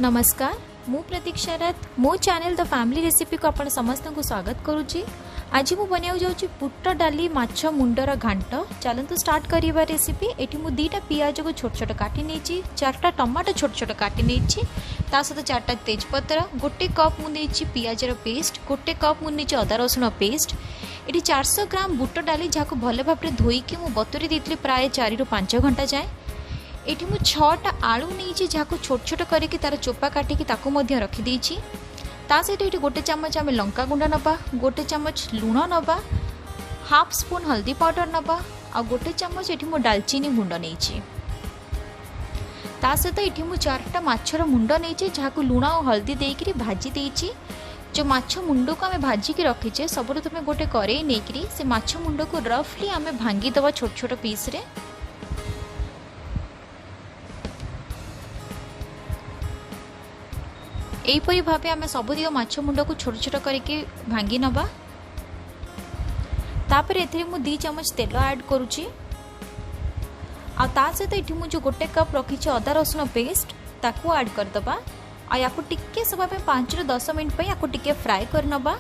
नमस्कार मु प्रतीक्षा रथ मो चैनल द फैमिली रेसिपी को आपण समस्त को स्वागत करुच्ची। आज मु बनाऊ जाऊँ बुट डाली माछ मुंडर घांट। चलतु स्टार्ट करिबा रेसिपी। एठी मु 2टा पियाज को छोट छोट काटी नेची, 4टा टमाटो छोट छोट काटी नेची, ता सहित 4टा तेजपत्र, 1 कप मु नेची पियाजर पेस्ट, 1 कप मु नेची अदा रसुण पेस्ट। एठी 400 ग्राम बुट डाली जाको भले भाबरे धोईकी मु बतुरी देतली प्राय 4 रु 5 घंटा जाए। एठी मु 6टा आलू नेची जाको छोट छोट करके तार चोपा काटिकी ताको मध्य रखी देची। ता सहित ये 1 चमच आम लंका गुंड नबा, 1 चमच लुण नबा, हाफ स्पून हल्दी पाउडर नबा आ 1 चमच ये डालचीनी गुंड नहीं। ता सहित ये 4टा माछर मुंड नहीं जहाँ लुण और हल्दी देकर भाजी देची। जो माछ मुंड को आम भाजिकी रखीचे सब तुम गोटे कड़े नहीं से माछ मुंड को रफली आम भांगीदबा छोट छोट पीस रे। यहीपरी भाव आम सबुदिक माछ मुंड को छोट छोट करके भांगी नबा। तापर एथिरे मु 2 चमच तेल ऐड करुची आ ता सहित एठी मु जो 1 कप रखी अदा रसुण पेस्ट ताकू ऐड कर दबा आ याकू टिके सभा पे 5 ରୁ 10 मिनट पे याकू टिके फ्राई कर नबा।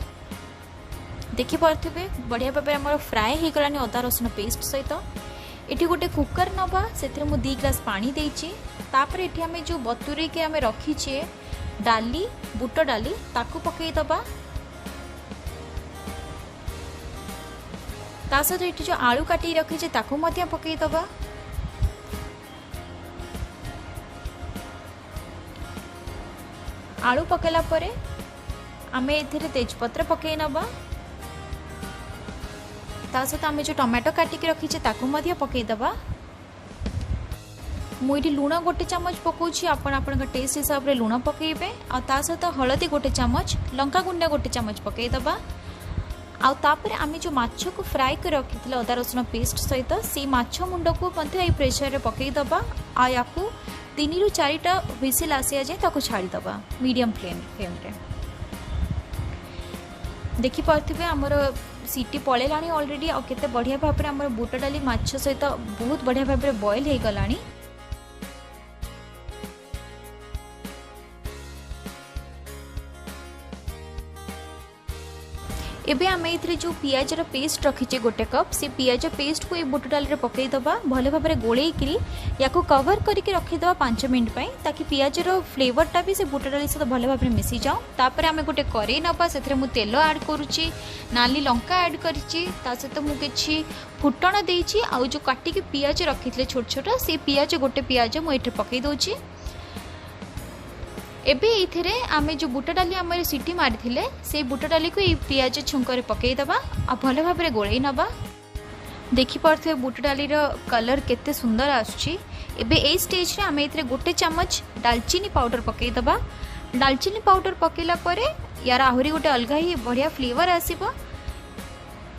देखि पारथिबे बढ़िया भाबे हमर फ्राई हे गलानी अदा रसुण पेस्ट सहित। एठी गोटे कुकर नबा, सेथिरे मु 2 ग्लास पानी देइची। तापर एठी हमें जो बतुरी के हमें रखीचे डाली बुट डाली ताकू पकई दबा। ता सहित एठी जो आलू काटी रखीचे ताकू मध्य पकई दबा। आलू पकेला परे आमे एथिरे तेजपत्र पकई नबा। ता सहित आमे जो टमाटो काटिकी रखीचे ताकू मध्य पकई दबा। मुझे लुण 1 चमच पकाउछि, आपण टेस्ट हिसाब रे लुण पकेबे आ ता सहित हळदी 1 चमच, लंका गुंड 1 चमच पकई दबा। आ तापर आमे जो माछ को फ्राई कर रखिथिले अदा रसुण पेस्ट सहित से माछ मुंड को मध्ये ए प्रेशर रे पकई दबा आ याकू 3 ରୁ 4टा व्हिसिल आसिया जाए ताको छाड़ी दबा मीडियम फ्लेम रे। देखि पारथिबे हमर सीटी पळेलाणी ऑलरेडी आ केते बढ़िया भाव रे हमर बुट डाली माछ सहित बहुत बढ़िया भाव रे बॉईल हे गलाणी। एबे आम ए जो पियाजर पेस्ट रखीचे 1 कप से पियाज पेस्ट को ये बुट डाली रे पकई दबा। भले भाव में गोलेकरी या कवर करके रखीदबा 5 मिनट पे ताकि पियाजर फ्लेवरटा भी से बुट डाली सहित भले भाव में मिसी जाओ। तापर आम गोटे कड़े नबा, से मु तेल ऐड करुच्ची, नाली लंका ऐड करिछि, ता सहित मु किछि फुटण देइछि आ जो काटिकी पियाज रखीथिले छोट छोट से पियाज 1 पियाज मु एठे पकई दोछि। एबे इथिरे आमे जो बुट डाली आम सीटी मारी से बुट डाली को पियाज छुंकर पकई दबा आ भले भाव में गोलई नबा। देखि पारथे बुट डाली रो कलर केते सुंदर आछी। एबे ए स्टेज रे आमे इथिरे 1 चमच दालचीनी पाउडर पकई दबा। दालचीनी पाउडर पकेला परे यार आहुरी गोटे अलग ही बढ़िया फ्लेवर आसीबो।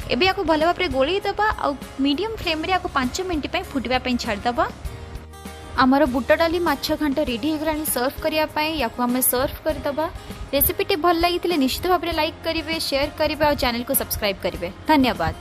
एबे याको भले भाव में गोलई दबा आ मीडियम फ्लेम रे याको 5 मिनट पे फुटबा पे छाड़ दबा। आमर बुट डाली माछ घांट रेडी हो गलानी सर्व करने या आम सर्व करदबा। रेसिपीटी भल लगी निश्चित भाव में लाइक करेंगे, शेयर करेंगे और चैनल को सब्सक्राइब करेंगे। धन्यवाद।